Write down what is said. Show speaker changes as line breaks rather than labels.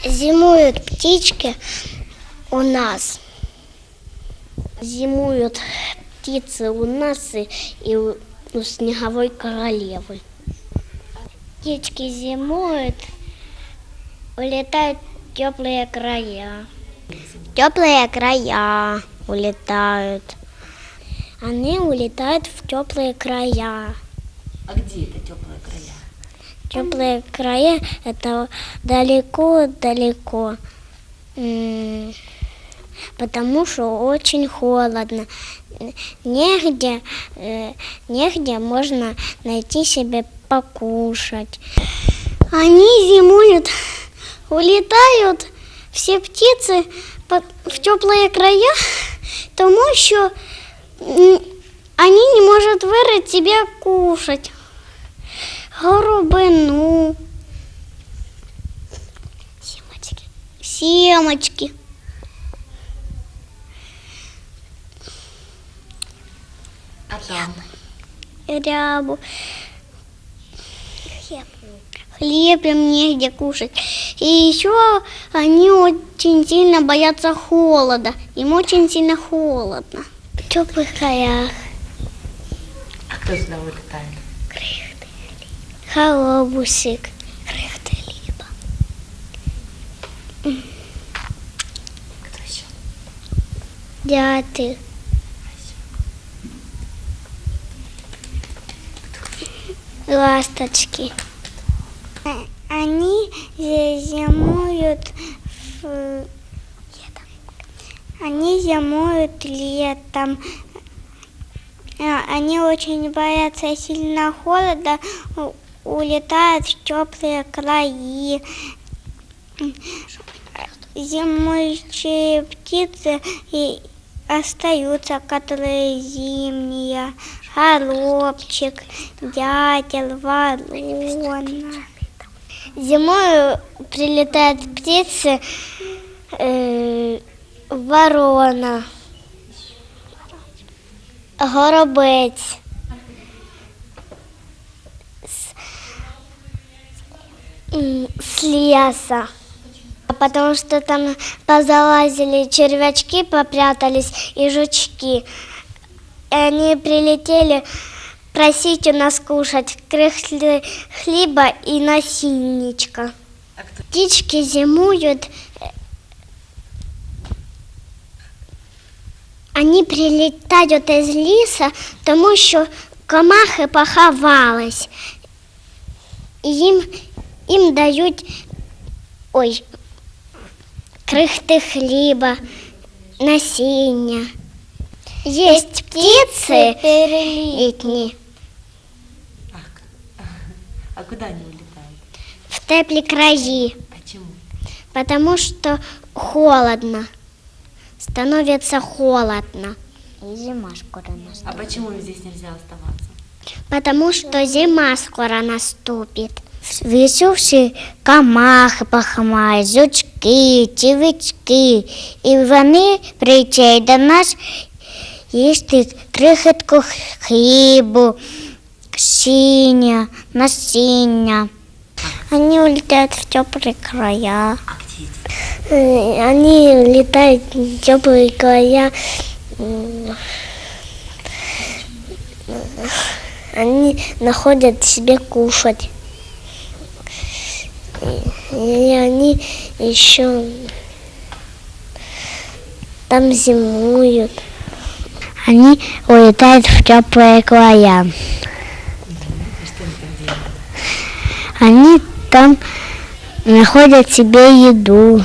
Зимуют птички у нас. Зимуют птицы у нас и у снеговой королевы. Птички зимуют, улетают в теплые края. Теплые края улетают. Они улетают в теплые края.
А где это теплые края?
Теплые края – это далеко-далеко, потому что очень холодно. Негде можно найти себе покушать. Они зимуют, улетают все птицы в теплые края, тому що они не можуть вырыть себе кушать. Горобину, семечки.
А там?
Рябу. Хлеб им негде кушать. И еще они очень сильно боятся холода. Им очень сильно холодно. В теплых краях.
А кто сюда улетает?
Голубусик, крыхтелиба.
Кто еще?
Дятел. Ласточки. Они зимуют летом. Они очень боятся сильно холода, улетают в теплые края. Зимующие птицы и остаются, которые зимние. Горобчик, дятел, ворона. Зимой прилетают птицы, ворона, горобець, с леса. Потому что там позалазили червячки, попрятались и жучки. И они прилетели просить у нас кушать крыхли хлеба и насильничка. Птички зимуют. Они прилетають із лісу, тому що комахи поховались. Їм дають крихти хліба, насіння. Есть птицы перелетные.
А куда они улетают?
В теплые краи.
Почему?
Потому что холодно. Становится холодно. И зима скоро наступит.
А почему им здесь нельзя оставаться?
Потому что зима скоро наступит. В лесу всі комахи поховають, жучки, червячки. І вони прилетять до нас їсти крихітку хлібу, насіння. Они улетают в теплые края.
А где эти?
Они летают в теплые края. Они находят себе кушать. И они еще там зимуют. Они улетают в теплые края. Они там находят себе еду.